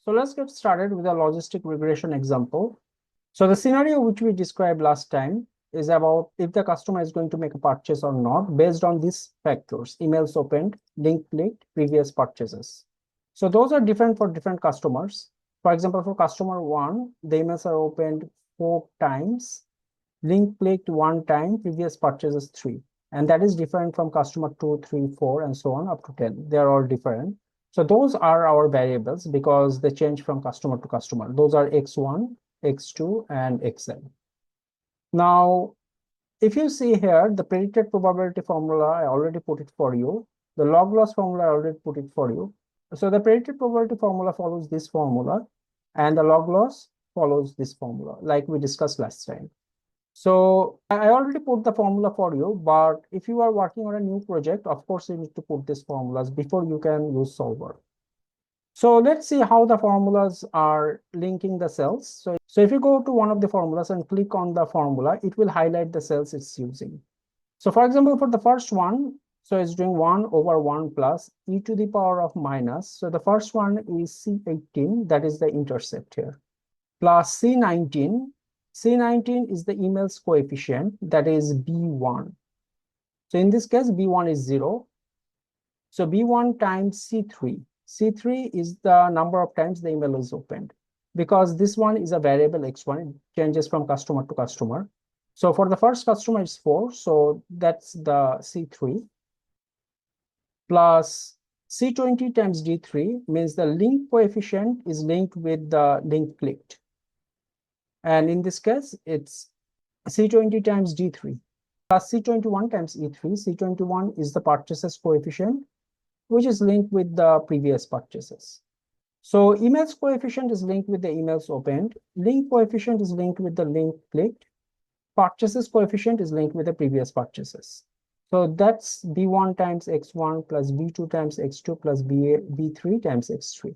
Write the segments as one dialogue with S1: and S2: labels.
S1: So let's get started with a logistic regression example. So the scenario which we described last time is about if the customer is going to make a purchase or not based on these factors: emails opened, link clicked, previous purchases. So those are different for different customers. For example, for customer 1, the emails are opened 4 times, link clicked 1 time, previous purchases 3. And that is different from customer 2, 3, 4, and so on up to 10. They are all different. So those are our variables because they change from customer to customer. Those are x1, x2, and xn. Now, if you see here, the predicted probability formula, I already put it for you. The log loss formula, I already put it for you. So the predicted probability formula follows this formula, and the log loss follows this formula, like we discussed last time. So I already put the formula for you, but if you are working on a new project, of course, you need to put these formulas before you can use solver. So let's see how the formulas are linking the cells. So if you go to one of the formulas and click on the formula, it will highlight the cells it's using. So for example, for the first one, so it's doing 1 over 1 plus e to the power of minus. So the first one is C18, that is the intercept here, plus C19. C19 is the email's coefficient, that is B1. So in this case, B1 is 0. So B1 times C3. C3 is the number of times the email is opened. Because this one is a variable x1, it changes from customer to customer. So for the first customer, it's 4. So that's the C3. Plus C20 times D3 means the link coefficient is linked with the link clicked. And in this case, it's C20 times D3 plus C21 times E3. C21 is the purchases coefficient, which is linked with the previous purchases. So emails coefficient is linked with the emails opened. Link coefficient is linked with the link clicked. Purchases coefficient is linked with the previous purchases. So that's B1 times X1 plus B2 times X2 plus B3 times X3.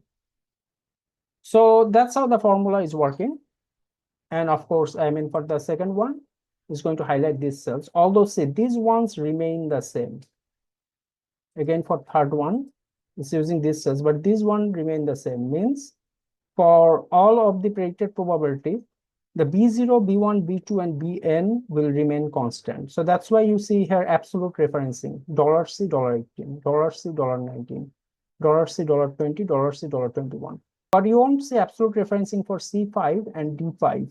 S1: So that's how the formula is working. And of course, I mean, for the second one, is going to highlight these cells. Although, say, these ones remain the same. Again, for third one, it's using these cells, but these one remain the same. Means for all of the predicted probability, the B0, B1, B2, and Bn will remain constant. So that's why you see here absolute referencing: $C, $18, $C, $19, $C, $20, C, $21. But you won't see absolute referencing for C5 and D5.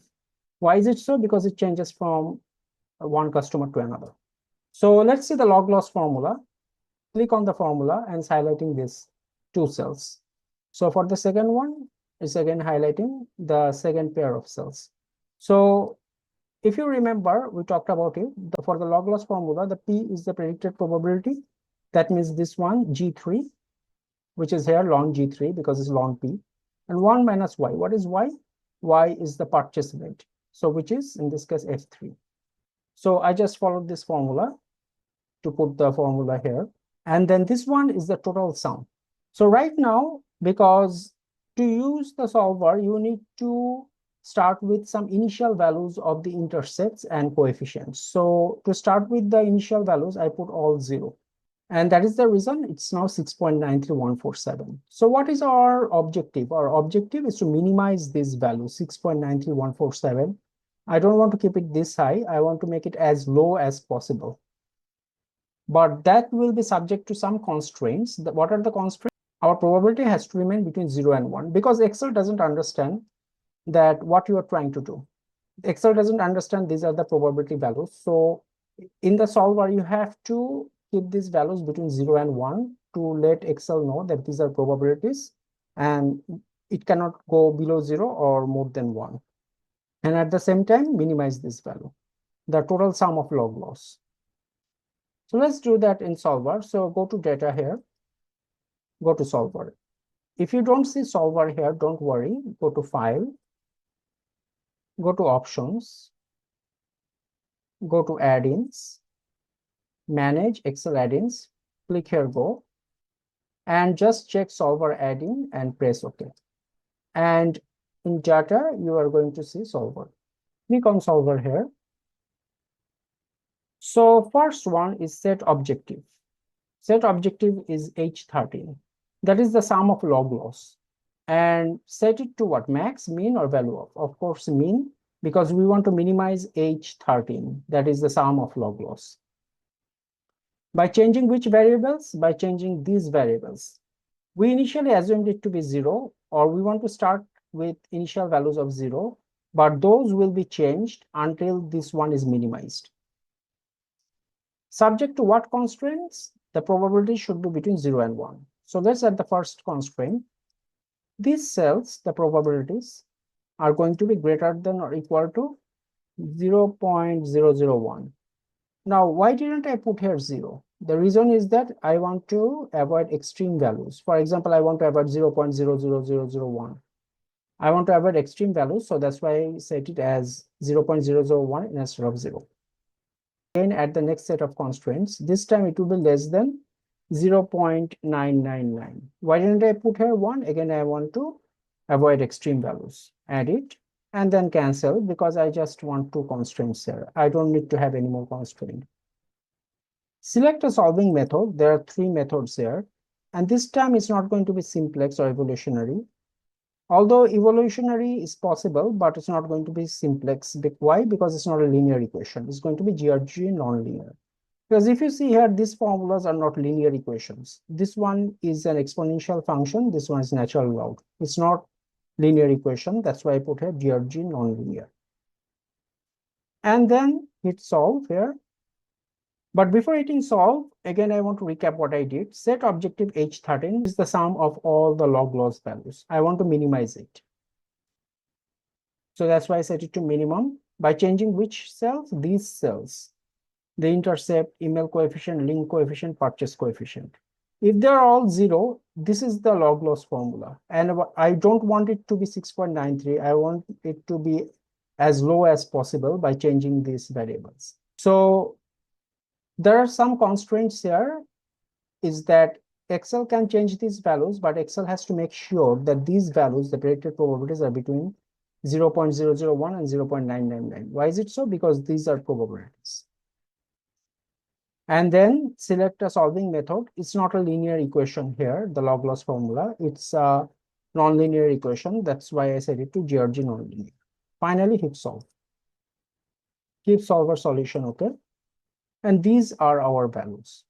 S1: Why is it so? Because it changes from one customer to another. So let's see the log loss formula. Click on the formula and it's highlighting these 2 cells. So for the second one, it's again highlighting the second pair of cells. So if you remember, we talked about it. For the log loss formula, the P is the predicted probability. That means this one, G3, which is here ln G3 because it's ln P. And 1 minus Y. What is Y? Y is the purchase rate. So which is, in this case, F3. So I just followed this formula to put the formula here. And then this one is the total sum. So right now, because to use the solver, you need to start with some initial values of the intercepts and coefficients. So to start with the initial values, I put all 0. And that is the reason it's now 6.93147. So what is our objective? Our objective is to minimize this value, 6.93147. I don't want to keep it this high. I want to make it as low as possible. But that will be subject to some constraints. What are the constraints? Our probability has to remain between 0 and 1 because Excel doesn't understand that what you are trying to do. Excel doesn't understand these are the probability values. So in the solver, you have to keep these values between 0 and 1 to let Excel know that these are probabilities and it cannot go below 0 or more than 1. And at the same time, minimize this value, the total sum of log loss. So let's do that in solver. So go to data here, go to solver. If you don't see solver here, don't worry. Go to file, go to options, go to add-ins, manage Excel add-ins, click here, go, and just check solver add-in and press OK. And in data, you are going to see solver. Click on solver here. So first one is set objective. Set objective is H13. That is the sum of log loss. and set it to what? Max, mean, or value of? Of course, mean, because we want to minimize H13, that is the sum of log loss. By changing which variables? By changing these variables. We initially assumed it to be 0, or we want to start with initial values of 0, but those will be changed until this one is minimized. Subject to what constraints? The probability should be between 0 and 1. So let's add the first constraint. These cells, the probabilities, are going to be greater than or equal to 0.001. Now, why didn't I put here 0? The reason is that I want to avoid extreme values. For example, I want to avoid 0.00001. I want to avoid extreme values, so that's why I set it as 0.001 instead of 0. Again, at the next set of constraints, this time it will be less than 0.999. Why didn't I put here 1? Again, I want to avoid extreme values. Add it and then cancel, because I just want 2 constraints here. I don't need to have any more constraint. Select a solving method. There are 3 methods here, and this time it's not going to be simplex or evolutionary. Although evolutionary is possible, but it's not going to be simplex. Why? Because it's not a linear equation. It's going to be GRG nonlinear. Because if you see here, these formulas are not linear equations. This one is an exponential function. This one is natural log. It's not linear equation. That's why I put here GRG nonlinear. And then hit solve here. But before hitting solve, again, I want to recap what I did. Set objective H13 is the sum of all the log loss values. I want to minimize it. So that's why I set it to minimum by changing which cells? These cells. The intercept, email coefficient, link coefficient, purchase coefficient. If they're all 0, this is the log loss formula. And I don't want it to be 6.93. I want it to be as low as possible by changing these variables. So there are some constraints here, is that Excel can change these values, but Excel has to make sure that these values, the predicted probabilities, are between 0.001 and 0.999. Why is it so? Because these are probabilities. And then select a solving method. It's not a linear equation here, the log loss formula. It's a nonlinear equation. That's why I set it to GRG nonlinear. Finally, hit solve. Keep solver solution, okay? And these are our values.